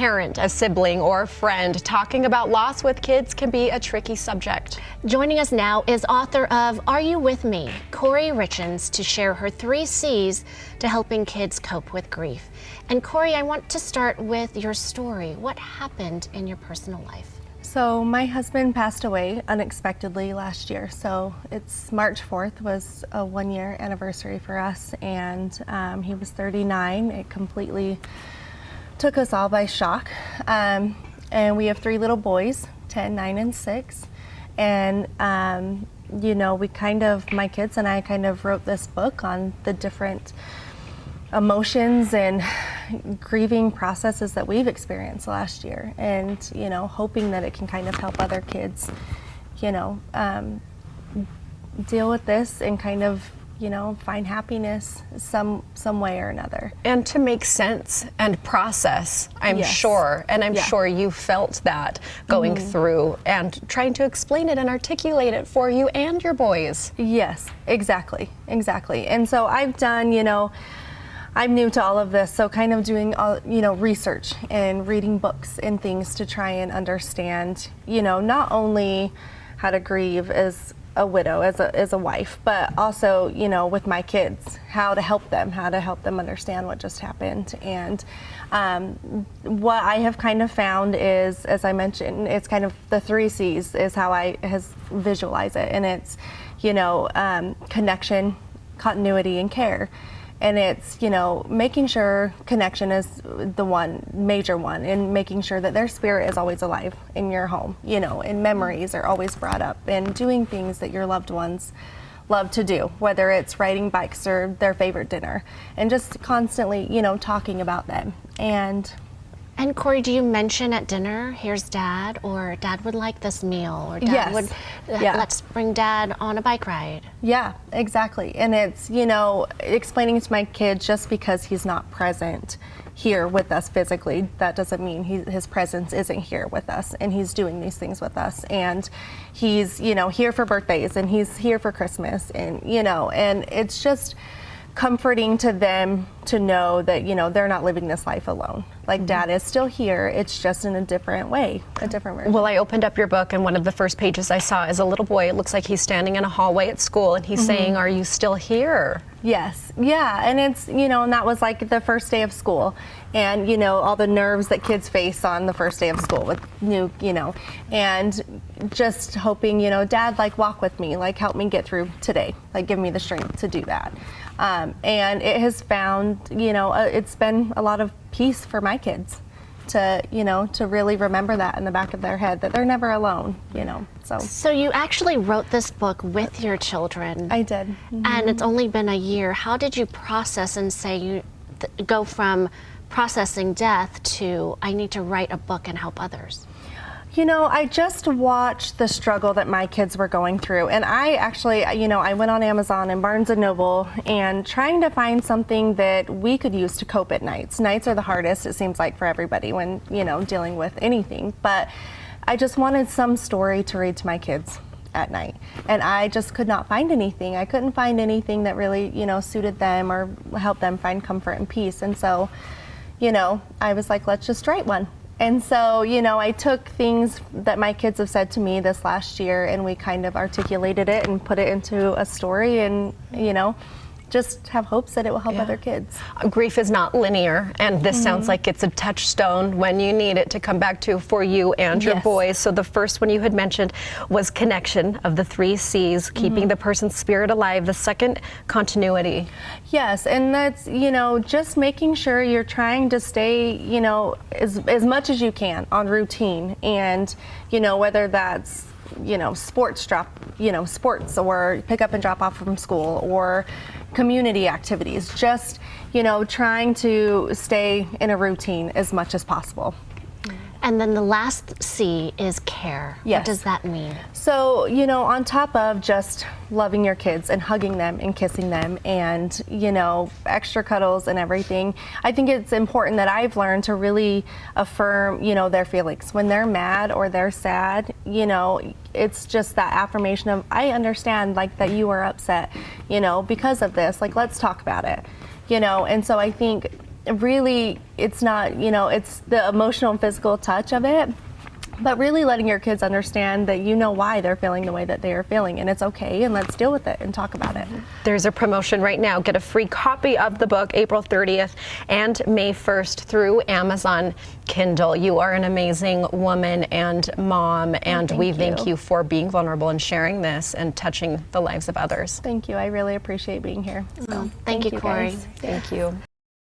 parent, a sibling, or a friend, talking about loss with kids can be a tricky subject. Joining us now is author of Are You With Me, Kouri Richins, to share her 3 C's to helping kids cope with grief. And Kouri, I want to start with your story. What happened in your personal life? So my husband passed away unexpectedly last year. So it's March 4th was a 1-year anniversary for us, and he was 39. It completely took us all by shock. And we have 3 little boys, 10, 9, and 6. And you know, my kids and I kind of wrote this book on the different emotions and grieving processes that we've experienced last year, and you know, hoping that it can kind of help other kids, you know, deal with this and kind of, you know, find happiness some way or another. And to make sense and process, I'm sure, and I'm sure you felt that going through and trying to explain it and articulate it for you and your boys. Yes, exactly. And so I've done, you know, I'm new to all of this, so kind of doing all, you know, research and reading books and things to try and understand, you know, not only how to grieve as a widow, as a wife, but also, you know, with my kids, how to help them understand what just happened. And what I have kind of found is, as I mentioned, it's kind of the 3 C's is how I visualize it, and it's, you know, connection, continuity, and care. And it's, you know, making sure connection is the major one, and making sure that their spirit is always alive in your home, you know, and memories are always brought up, and doing things that your loved ones love to do, whether it's riding bikes or their favorite dinner, and just constantly, you know, talking about them. And Kouri, do you mention at dinner, here's Dad, or Dad would like this meal, or Dad would, let's bring Dad on a bike ride? Yeah, exactly. And it's, you know, explaining to my kid, just because he's not present here with us physically, that doesn't mean his presence isn't here with us, and he's doing these things with us, and he's, you know, here for birthdays, and he's here for Christmas, and, you know, and it's just comforting to them to know that, you know, they're not living this life alone. Like, Dad is still here, it's just in a different way, a different version. Well, I opened up your book, and one of the first pages I saw is a little boy. It looks like he's standing in a hallway at school, and he's saying, "Are you still here?" Yes, yeah, and it's, you know, and that was like the first day of school, and, you know, all the nerves that kids face on the first day of school with new, you know, and just hoping, you know, Dad, like, walk with me, like, help me get through today, like, give me the strength to do that. And it has found, you know, it's been a lot of peace for my kids to, you know, to really remember that in the back of their head, that they're never alone, you know. So you actually wrote this book with your children. I did. And it's only been a year. How did you process and say go from processing death to I need to write a book and help others? You know, I just watched the struggle that my kids were going through, and I actually, you know, I went on Amazon and Barnes & Noble and trying to find something that we could use to cope at nights. Nights are the hardest, it seems like, for everybody when, you know, dealing with anything, but I just wanted some story to read to my kids at night, and I just could not find anything. I couldn't find anything that really, you know, suited them or helped them find comfort and peace, and so, you know, I was like, let's just write one. And so, you know, I took things that my kids have said to me this last year, and we kind of articulated it and put it into a story, and, you know, just have hopes that it will help other kids. Grief is not linear, and this sounds like it's a touchstone when you need it to come back to for you and your boys. So the first one you had mentioned was connection, of the 3 C's, keeping the person's spirit alive. The second, continuity. Yes, and that's, you know, just making sure you're trying to stay, you know, as much as you can on routine, and, you know, whether that's, you know, sports or pick up and drop off from school, or community activities, just, you know, trying to stay in a routine as much as possible. And then the last C is care. Yes. What does that mean? So, you know, on top of just loving your kids and hugging them and kissing them and, you know, extra cuddles and everything, I think it's important that I've learned to really affirm, you know, their feelings. When they're mad or they're sad, you know, it's just that affirmation of, I understand, like, that you are upset, you know, because of this, like, let's talk about it, you know. And so I think really, it's not, you know, it's the emotional and physical touch of it, but really letting your kids understand that you know why they're feeling the way that they are feeling, and it's okay, and let's deal with it and talk about it. There's a promotion right now. Get a free copy of the book April 30th and May 1st through Amazon Kindle. You are an amazing woman and mom, and we thank you for being vulnerable and sharing this and touching the lives of others. Thank you. I really appreciate being here. So, Thank you, Kouri. guys. Thank you.